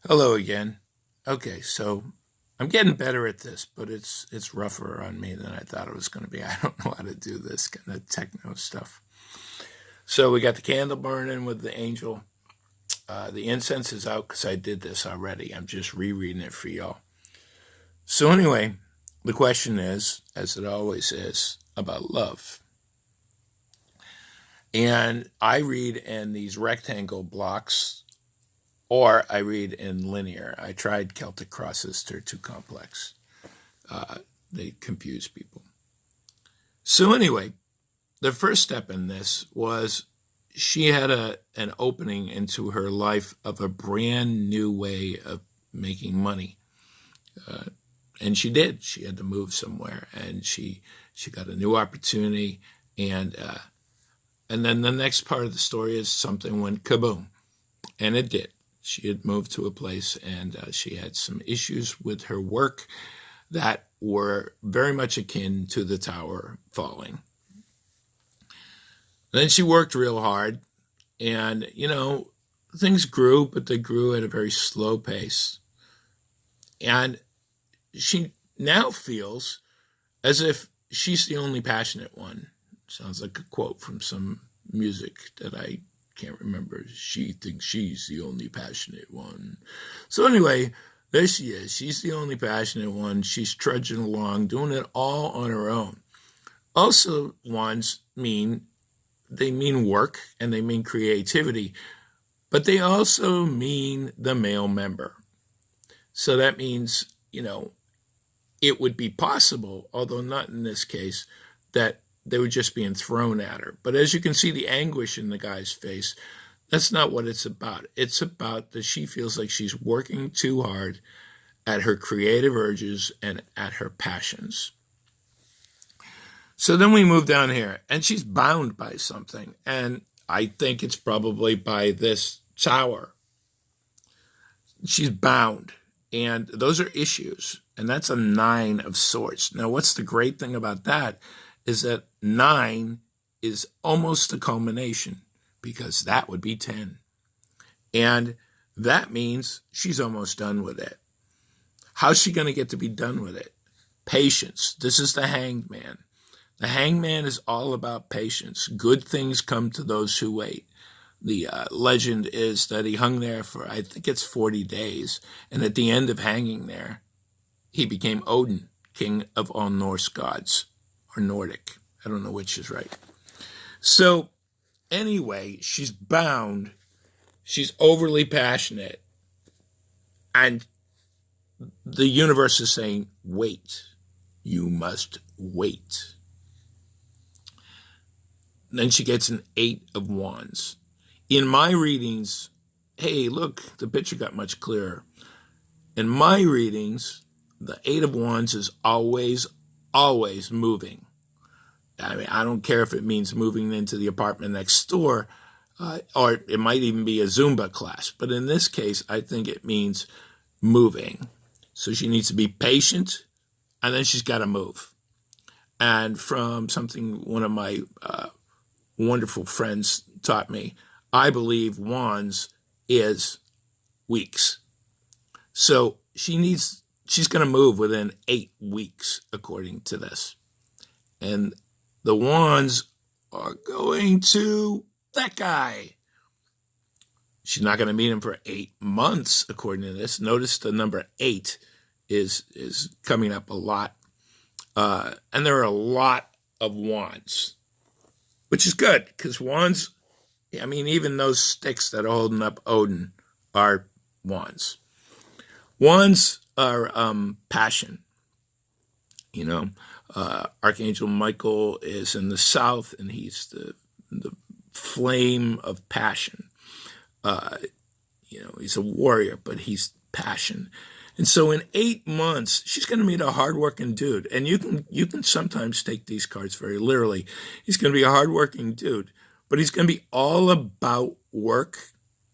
Hello again. Okay, so I'm getting better at this, but it's rougher on me than I thought it was going to be. I don't know how to do this kind of techno stuff. So we got the candle burning with the angel. The incense is out because I did this already. I'm just rereading it for y'all. So anyway, the question is, as it always is, about love. And I read in these rectangle blocks or I read in linear. I tried Celtic crosses, they're too complex. Uh, they confuse people. So anyway, the first step in this was she had an opening into her life of a brand new way of making money. Uh, and she did. She had to move somewhere, and she got a new opportunity, and then the next part of the story is something went kaboom, and it did. She had moved to a place, and she had some issues with her work that were very much akin to the tower falling. Then she worked real hard, and things grew, but they grew at a very slow pace. And she now feels as if she's the only passionate one. Sounds like a quote from some music that I can't remember. She thinks she's the only passionate one. So anyway, there she is. She's the only passionate one. She's trudging along, doing it all on her own. Also, ones mean work and they mean creativity, but they also mean the male member. So that means, it would be possible, although not in this case, that they were just being thrown at her. But as you can see the anguish in the guy's face, that's not what it's about. It's about that she feels like she's working too hard at her creative urges and at her passions. So then we move down here, and she's bound by something, and I think it's probably by this tower. She's bound, and those are issues, and that's a 9 of swords. Now, what's the great thing about that is that 9 is almost a culmination, because that would be 10. And that means she's almost done with it. How's she going to get to be done with it? Patience. This is the Hanged Man. The Hanged Man is all about patience. Good things come to those who wait. The legend is that he hung there for, I think it's 40 days. And at the end of hanging there, he became Odin, king of all Norse gods, or Nordic. I don't know which is right. So anyway, she's bound. She's overly passionate. And the universe is saying, wait. You must wait. Then she gets an 8 of wands. In my readings, hey, look, the picture got much clearer. In my readings, the 8 of wands is always, always moving. I mean, I don't care if it means moving into the apartment next door, or it might even be a Zumba class. But in this case, I think it means moving. So she needs to be patient, and then she's got to move. And from something one of my wonderful friends taught me, I believe wands is weeks. So she's going to move within 8 weeks, according to this. And the wands are going to that guy. She's not going to meet him for 8 months, according to this. Notice the number 8 is coming up a lot. And there are a lot of wands, which is good, because wands, I mean, even those sticks that are holding up Odin are wands. Wands are passion. Archangel Michael is in the south, and he's the flame of passion. He's a warrior, but he's passion. And so in 8 months, she's going to meet a hardworking dude. And you can sometimes take these cards very literally. He's going to be a hardworking dude, but he's going to be all about work,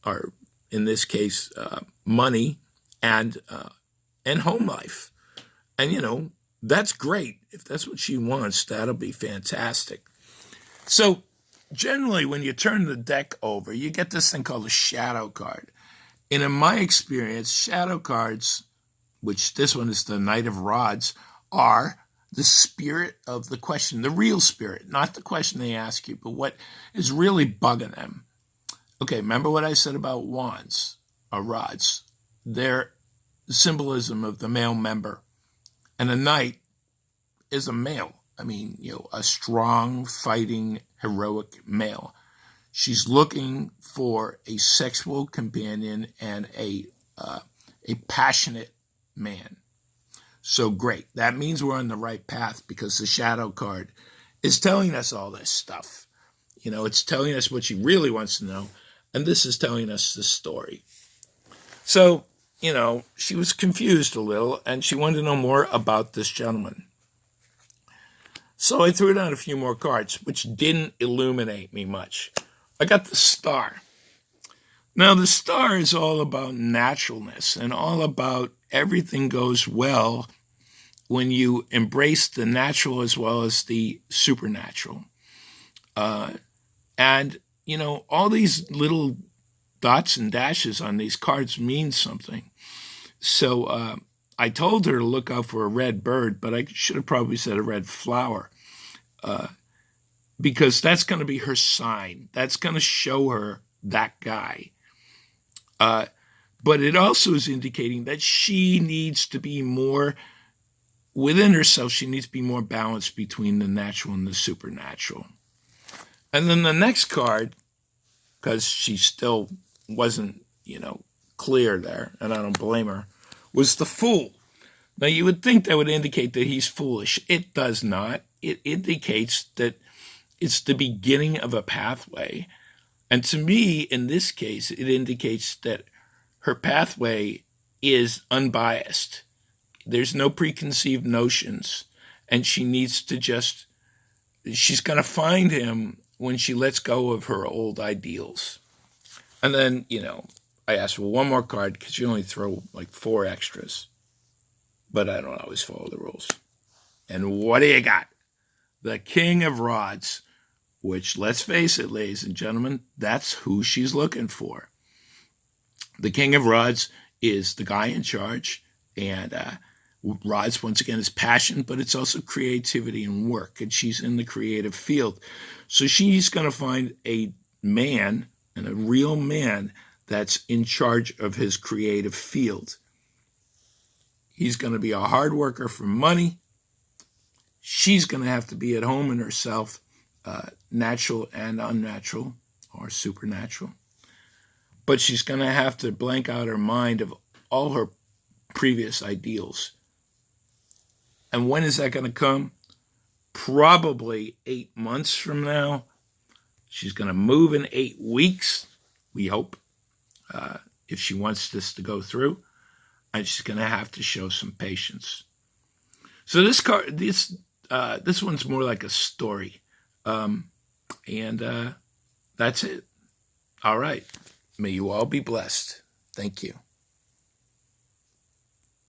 or in this case, money and home life. And, that's great. If that's what she wants, that'll be fantastic. So generally, when you turn the deck over, you get this thing called a shadow card. And in my experience, shadow cards, which this one is the Knight of Rods, are the spirit of the question, the real spirit, not the question they ask you, but what is really bugging them. Okay, remember what I said about wands or rods? They're the symbolism of the male member. And a knight is a male. I mean, a strong, fighting, heroic male. She's looking for a sexual companion and a passionate man. So great. That means we're on the right path because the shadow card is telling us all this stuff. It's telling us what she really wants to know. And this is telling us the story. So, she was confused a little and she wanted to know more about this gentleman. So I threw down a few more cards, which didn't illuminate me much. I got the Star. Now, the Star is all about naturalness and all about everything goes well when you embrace the natural as well as the supernatural. And, all these little dots and dashes on these cards mean something. So I told her to look out for a red bird, but I should have probably said a red flower. Because that's going to be her sign. That's going to show her that guy. But it also is indicating that she needs to be more within herself. She needs to be more balanced between the natural and the supernatural. And then the next card, because she still wasn't, clear there, and I don't blame her, was the Fool. Now, you would think that would indicate that he's foolish. It does not. It indicates that it's the beginning of a pathway. And to me, in this case, it indicates that her pathway is unbiased. There's no preconceived notions. And she needs to she's going to find him when she lets go of her old ideals. And then, I asked for one more card because you only throw like 4 extras. But I don't always follow the rules. And what do you got? The King of Rods, which, let's face it, ladies and gentlemen, that's who she's looking for. The King of Rods is the guy in charge, and Rods, once again, is passion, but it's also creativity and work, and she's in the creative field. So she's going to find a man, and a real man, that's in charge of his creative field. He's going to be a hard worker for money. She's going to have to be at home in herself, natural and unnatural, or supernatural. But she's going to have to blank out her mind of all her previous ideals. And when is that going to come? Probably 8 months from now. She's going to move in 8 weeks, we hope, if she wants this to go through. And she's going to have to show some patience. So this card, this one's more like a story. And that's it. All right. May you all be blessed. Thank you.